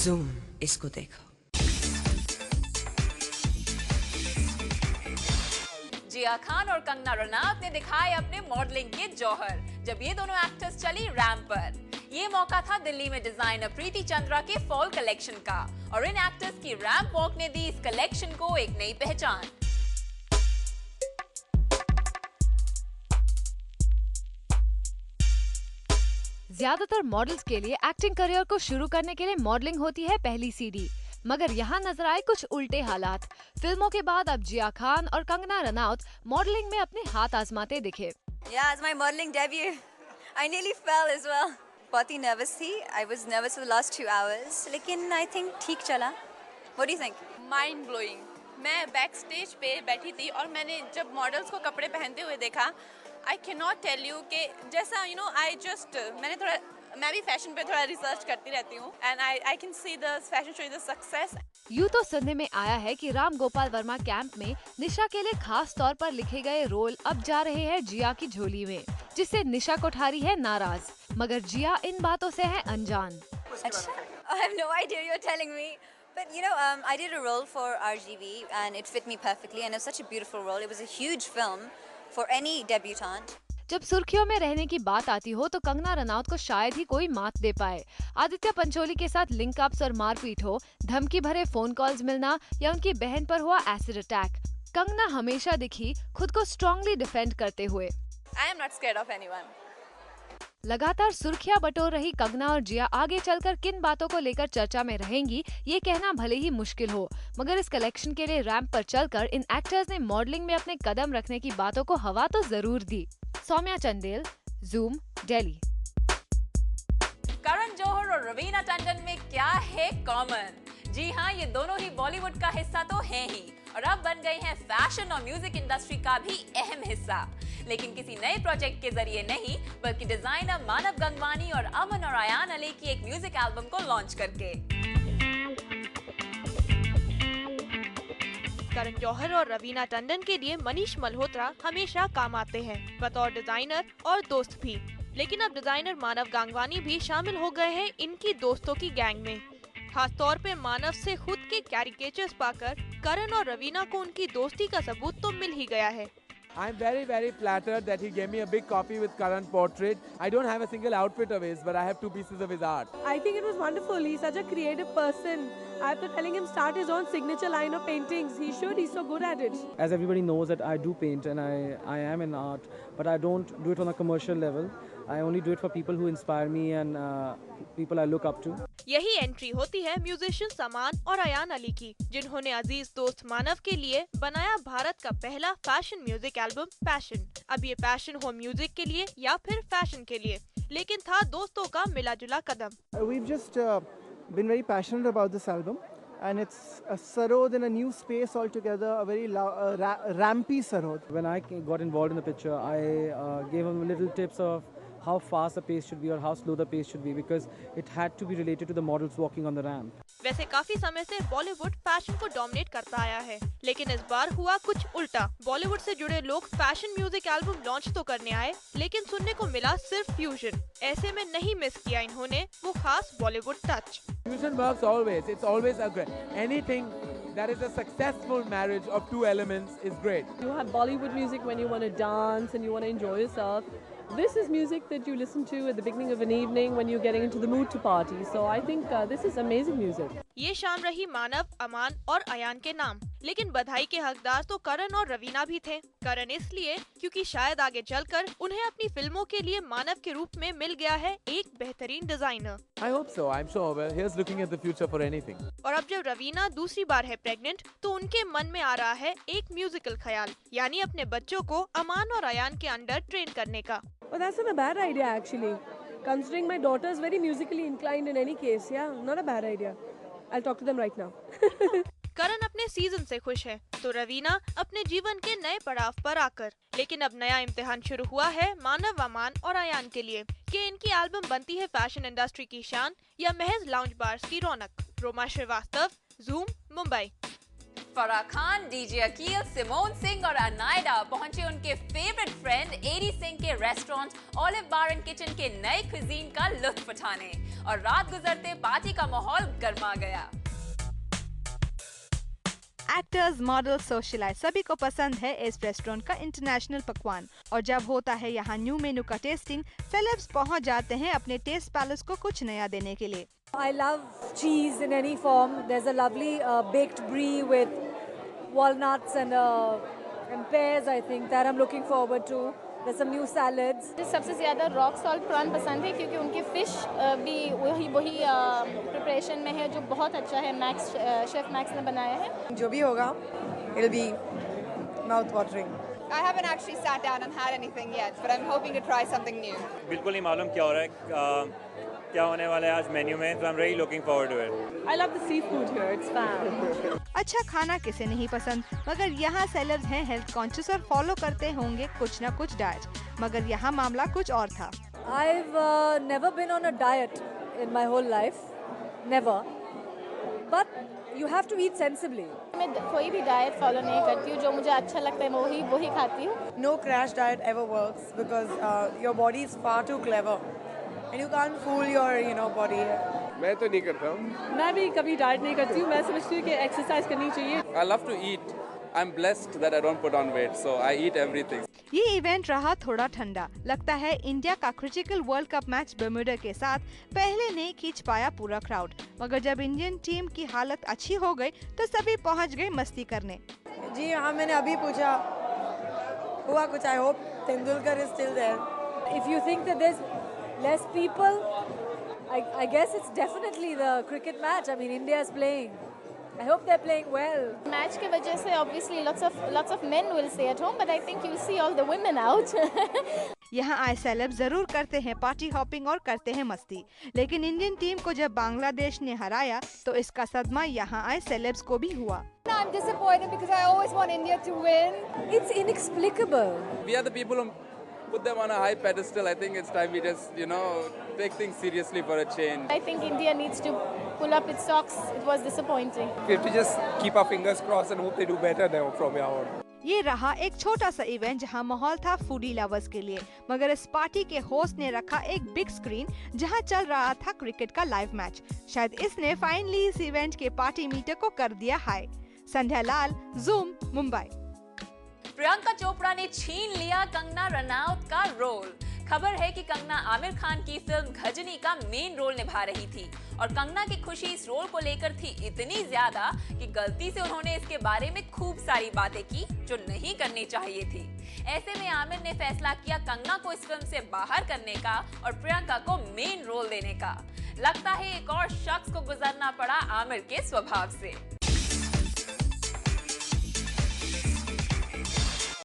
Zoom, इसको देखो। जिया खान और कंगना रनौत ने दिखाए अपने मॉडलिंग के जौहर जब ये दोनों एक्टर्स चली रैंप पर। ये मौका था दिल्ली में डिजाइनर प्रीति चंद्रा के फॉल कलेक्शन का और इन एक्टर्स की रैंप वॉक ने दी इस कलेक्शन को एक नई पहचान। ज्यादातर मॉडल्स के लिए एक्टिंग करियर को शुरू करने के लिए मॉडलिंग होती है पहली सीढ़ी, मगर यहाँ नजर आए कुछ उल्टे हालात। फिल्मों के बाद अब जिया खान और कंगना रनौत मॉडलिंग में अपने हाथ आजमाते दिखे। Yeah, it's my modeling debut. I nearly fell as well. बहुत ही nervous थी. I was nervous for the last 2 hours. लेकिन I think ठीक चला. What do you think? Mind blowing. मैं बैक स्टेज पे बैठी थी और मैंने जब मॉडल्स को कपड़े पहनते हुए देखा, I cannot tell you कि जैसा मैं भी फैशन पे थोड़ा रिसर्च करती रहती हूँ and I can see the fashion show is a success. यूँ तो सुनने में आया है कि राम गोपाल वर्मा कैंप में निशा के लिए खास तौर पर लिखे गए रोल अब जा रहे हैं जिया की झोली में, जिससे निशा कोठारी है नाराज, मगर जिया इन बातों से है अनजान। अच्छा, I have no idea you're telling me. But I did a role for RGV and it fit me perfectly and it was such a beautiful role. It was a huge film for any debutante. जब सुर्खियों में रहने की बात आती हो तो कंगना रनौत को शायद ही कोई मात दे पाए। आदित्य पंचोली के साथ लिंक अप्स और मारपीट हो, धमकी भरे फोन कॉल्स मिलना या उनकी बहन पर हुआ एसिड अटैक, कंगना हमेशा दिखी खुद को स्ट्रांगली डिफेंड करते हुए। I am not scared of anyone. लगातार सुर्खियां बटोर रही कंगना और जिया आगे चलकर किन बातों को लेकर चर्चा में रहेंगी ये कहना भले ही मुश्किल हो, मगर इस कलेक्शन के लिए रैंप पर चलकर इन एक्टर्स ने मॉडलिंग में अपने कदम रखने की बातों को हवा तो जरूर दी। सौम्या चंदेल, जूम, दिल्ली। करण जौहर और रवीना टंडन में क्या है कॉमन? जी हाँ, ये दोनों ही बॉलीवुड का हिस्सा तो हैं ही और अब बन गए हैं फैशन और म्यूजिक इंडस्ट्री का भी अहम हिस्सा, लेकिन किसी नए प्रोजेक्ट के जरिए नहीं बल्कि डिजाइनर मानव गंगवानी और अमन और अयान अली की एक म्यूजिक एल्बम को लॉन्च करके। करण जौहर और रवीना टंडन के लिए मनीष मल्होत्रा हमेशा काम आते हैं बतौर डिजाइनर और दोस्त भी, लेकिन अब डिजाइनर मानव गांगवानी भी शामिल हो गए हैं इनकी दोस्तों की गैंग में। खास तौर पे मानव से खुद के कैरिकेचर्स पाकर करण और रवीना को उनकी दोस्ती का सबूत तो मिल ही गया है। I'm very flattered that he gave me a big copy with Karan portrait. I don't have a single outfit of his, but I have 2 pieces of his art. I think it was wonderful. He's such a creative person. After telling him start his own signature line of paintings, he should. He's so good at it. As everybody knows that I do paint and I am in art, but I don't do it on a commercial level. I only do it for people who inspire me and people I look up to. यही entry होती है musician अमान और अयान अली की, जिन्होंने अजीज दोस्त मानव के लिए बनाया भारत का पहला फैशन म्यूजिक एल्बम पैशन। अब ये पैशन हो म्यूजिक के लिए या फिर फैशन के लिए, लेकिन था दोस्तों का मिला जुला कदम। We've just been very passionate about this album and it's a Sarod in a new space altogether, a very rampy Sarod. When I got involved in the picture, I gave him little tips of how fast the pace should be or how slow the pace should be because it had to be related to the models walking on the ramp. वैसे काफी समय से Bollywood fashion को dominate करता आया है, लेकिन इस बार हुआ कुछ उल्टा। बॉलीवुड से जुड़े लोग फैशन म्यूजिक एल्बम लॉन्च तो करने आए, लेकिन सुनने को मिला सिर्फ फ्यूजन। ऐसे में नहीं मिस किया इन्होंने वो खास Bollywood touch. Fusion works always. It's always a great. Anything that is a successful marriage of 2 elements is great. You have Bollywood music when you want to dance and you want to enjoy yourself. This is music that you listen to at the beginning of an evening when you're getting into the mood to party. So I think this is amazing music. ये शाम रही मानव, अमान और अयान के नाम, लेकिन बधाई के हकदार तो करण और रवीना भी थे। करण इसलिए क्योंकि शायद आगे चलकर उन्हें अपनी फिल्मों के लिए मानव के रूप में मिल गया है एक बेहतरीन designer. I hope so. I'm sure. Well, here's looking at the future for anything. और अब जब रवीना दूसरी बार है प्रेग्नेंट, तो उनके मन में आ रहा है एक म्यूजिकल ख्याल, यानी अपने बच्चों को अमान और अयान के अंडर ट्रेन करने का। Well, that's not a bad idea actually. Considering my daughter is very musically inclined in any case, yeah, not a bad idea. I'll talk to them right now. करण अपने सीजन से खुश है, तो रवीना अपने जीवन के नए पड़ाव पर आकर। लेकिन अब नया इम्तिहान शुरू हुआ है मानव, अमान और अयान के लिए कि इनकी एल्बम बनती है फैशन इंडस्ट्री की शान या महज लाउंज बार्स की रौनक। Roma Srivastava, Zoom, Mumbai. Farah Khan, DJ Akeel, Simone Singh और अनायडा पहुंचे उनके फेवरेट फ्रेंड एडी सिंह के restaurant Olive Bar and Kitchen के नए cuisine का लुत्फ उठाने, और रात गुजरते पार्टी का माहौल गर्मा गया। एक्टर्स, मॉडल्स, सोशलाइट सभी को पसंद है इस रेस्टोरेंट का इंटरनेशनल पकवान, और जब होता है यहाँ न्यू मेनू का टेस्टिंग, सेलेब्स पहुँच जाते हैं अपने टेस्ट पैलेस को कुछ नया देने के लिए। I love cheese in any form. There's a lovely baked brie with walnuts and pears, I think, that I'm looking forward to. There's some new salads. मुझे सबसे ज़्यादा रॉक सॉल्ट प्रॉन पसंद है क्योंकि उनकी फ़िश भी वही प्रिपरेशन में है जो बहुत अच्छा है। शेफ मैक्स ने बनाया है। जो भी होगा, it'll be mouth watering. I haven't actually sat down and had anything yet, but I'm hoping to try something new. बिल्कुल नहीं मालूम क्या हो रहा है, क्या होने वाला है आज मेन्यू में, so I'm really looking forward to it. I love the seafood here. It's fab. अच्छा खाना किसे नहीं पसंद, मगर यहाँ सेलर्स हैं हेल्थ कॉन्शियस और फॉलो करते होंगे कुछ न कुछ डाइट, मगर यहाँ मामला कुछ और था। I've never been on a diet in my whole life, never. But you have to eat sensibly. मैं कोई भी डाइट फॉलो नहीं करती हूँ, जो मुझे अच्छा लगता है वही खाती हूँ। No crash diet ever works because your body is far too clever and you can't fool your body. मैं तो नहीं करता हूँ। मैं भी कभी डाइट नहीं करती हूँ। मैं समझती हूँ कि एक्सरसाइज करनी चाहिए। I love to eat. I'm blessed that I don't put on weight, so I eat everything. ये इवेंट रहा थोड़ा ठंडा। लगता है इंडिया का critical world cup match Bermuda के साथ पहले नहीं खींच पाया पूरा क्राउड, मगर जब इंडियन टीम की हालत अच्छी हो गई तो सभी पहुंच गए मस्ती करने। जी हाँ, मैंने अभी पूछा, हुआ कुछ? I hope Tendulkar is still there. If you think that there's less people, I guess it's definitely the cricket match. I mean, India is playing. I hope they're playing well. Match के वजह से obviously lots of men will stay at home, but I think you'll see all the women out. यहाँ आए celeb जरूर करते हैं party hopping और करते हैं मस्ती, लेकिन इंडियन टीम को जब बांग्लादेश ने हराया तो इसका सदमा यहाँ आए सेलेब्स को भी हुआ। I'm disappointed because I always want India to win. It's inexplicable. We are the people who put them on a high pedestal. I think it's time we just, take things seriously for a change. I think India needs to pull up its socks. It was disappointing. We have to just keep our fingers crossed and hope they do better now from here on. ये रहा एक छोटा सा event जहां माहौल था foodie lovers के लिए, मगर इस पार्टी के होस्ट ने रखा एक बिग स्क्रीन जहां चल रहा था क्रिकेट का लाइव मैच। शायद इसने फाइनली इस इवेंट के पार्टी मीटर को कर दिया हाई। संध्या लाल, ज़ूम, मुंबई। प्रियंका चोपड़ा ने छीन लिया कंगना रनौत का रोल। खबर है कि कंगना आमिर खान की फिल्म घजनी का मेन रोल निभा रही थी, और कंगना की खुशी इस रोल को लेकर थी इतनी ज्यादा कि गलती से उन्होंने इसके बारे में खूब सारी बातें की जो नहीं करनी चाहिए थी। ऐसे में आमिर ने फैसला किया कंगना को इस फिल्म से बाहर करने का और प्रियंका को मेन रोल देने का। लगता है एक और शख्स को गुजरना पड़ा आमिर के स्वभाव से।